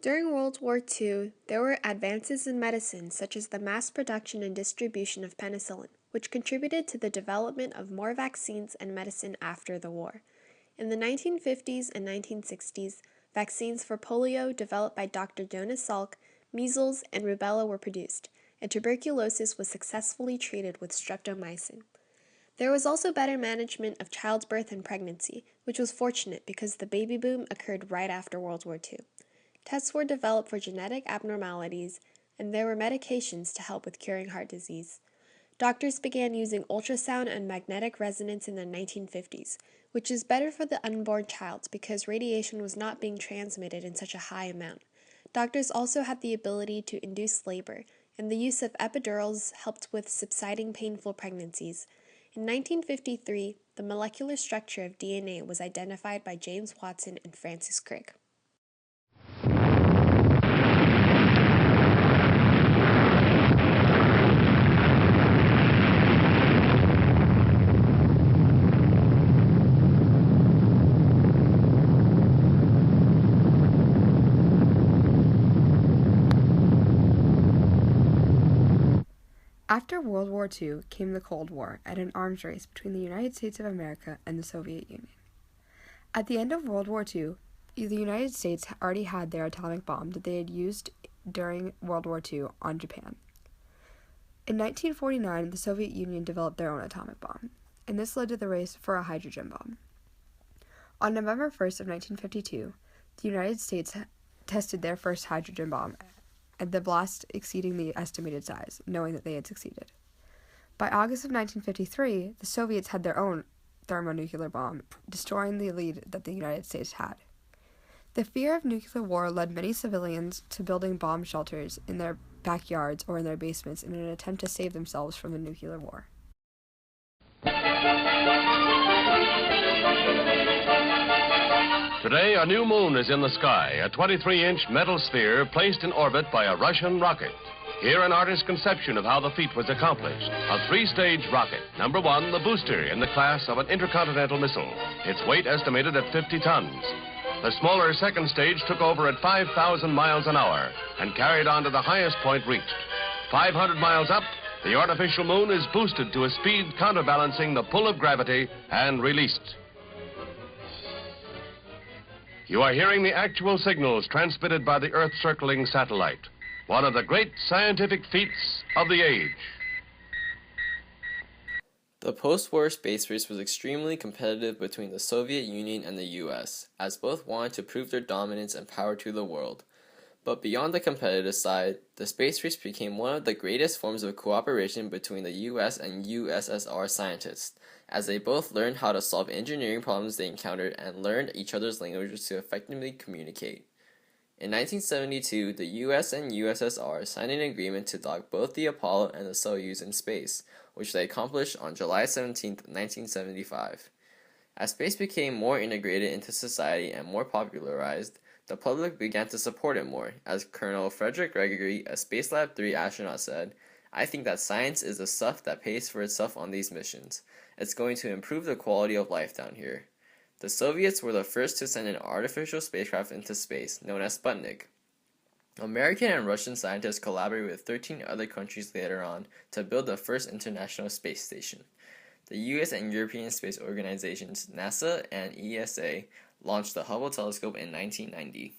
During World War II, there were advances in medicine such as the mass production and distribution of penicillin, which contributed to the development of more vaccines and medicine after the war. In the 1950s and 1960s, vaccines for polio developed by Dr. Jonas Salk, measles, and rubella were produced, and tuberculosis was successfully treated with streptomycin. There was also better management of childbirth and pregnancy, which was fortunate because the baby boom occurred right after World War II. Tests were developed for genetic abnormalities, and there were medications to help with curing heart disease. Doctors began using ultrasound and magnetic resonance in the 1950s, which is better for the unborn child because radiation was not being transmitted in such a high amount. Doctors also had the ability to induce labor, and the use of epidurals helped with subsiding painful pregnancies. In 1953, the molecular structure of DNA was identified by James Watson and Francis Crick. After World War II came the Cold War and an arms race between the United States of America and the Soviet Union. At the end of World War II, the United States already had their atomic bomb that they had used during World War II on Japan. In 1949, the Soviet Union developed their own atomic bomb, and this led to the race for a hydrogen bomb. On November 1st of 1952, the United States tested their first hydrogen bomb, and the blast exceeding the estimated size, knowing that they had succeeded. By August of 1953, the Soviets had their own thermonuclear bomb, destroying the lead that the United States had. The fear of nuclear war led many civilians to building bomb shelters in their backyards or in their basements in an attempt to save themselves from the nuclear war. Today, a new moon is in the sky, a 23-inch metal sphere placed in orbit by a Russian rocket. Here, an artist's conception of how the feat was accomplished. A three-stage rocket. Number one, the booster in the class of an intercontinental missile. Its weight estimated at 50 tons. The smaller second stage took over at 5,000 miles an hour and carried on to the highest point reached. 500 miles up, the artificial moon is boosted to a speed counterbalancing the pull of gravity and released. You are hearing the actual signals transmitted by the Earth-circling satellite, one of the great scientific feats of the age. The post-war space race was extremely competitive between the Soviet Union and the US, as both wanted to prove their dominance and power to the world. But beyond the competitive side, the space race became one of the greatest forms of cooperation between the US and USSR scientists, as they both learned how to solve engineering problems they encountered and learned each other's languages to effectively communicate. In 1972, the US and USSR signed an agreement to dock both the Apollo and the Soyuz in space, which they accomplished on July 17, 1975. As space became more integrated into society and more popularized, the public began to support it more. As Colonel Frederick Gregory, a Spacelab 3 astronaut, said, "I think that science is the stuff that pays for itself on these missions. It's going to improve the quality of life down here." The Soviets were the first to send an artificial spacecraft into space, known as Sputnik. American and Russian scientists collaborated with 13 other countries later on to build the first international space station. The US and European space organizations, NASA and ESA, launched the Hubble telescope in 1990.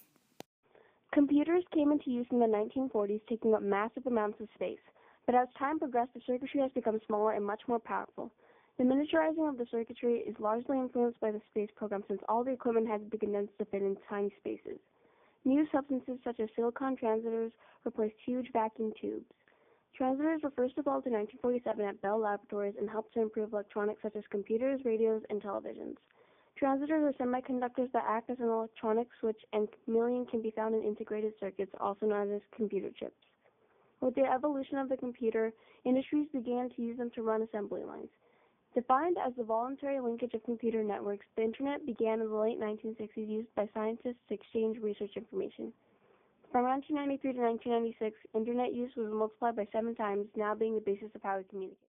Computers came into use in the 1940s, taking up massive amounts of space. But as time progressed, the circuitry has become smaller and much more powerful. The miniaturizing of the circuitry is largely influenced by the space program, since all the equipment has been condensed to fit in tiny spaces. New substances such as silicon transistors replaced huge vacuum tubes. Transistors were first developed in 1947 at Bell Laboratories and helped to improve electronics such as computers, radios, and televisions. Transistors are semiconductors that act as an electronic switch, and chameleon can be found in integrated circuits, also known as computer chips. With the evolution of the computer, industries began to use them to run assembly lines. Defined as the voluntary linkage of computer networks, the Internet began in the late 1960s, used by scientists to exchange research information. From 1993 to 1996, Internet use was multiplied by 7 times, now being the basis of how we communicate.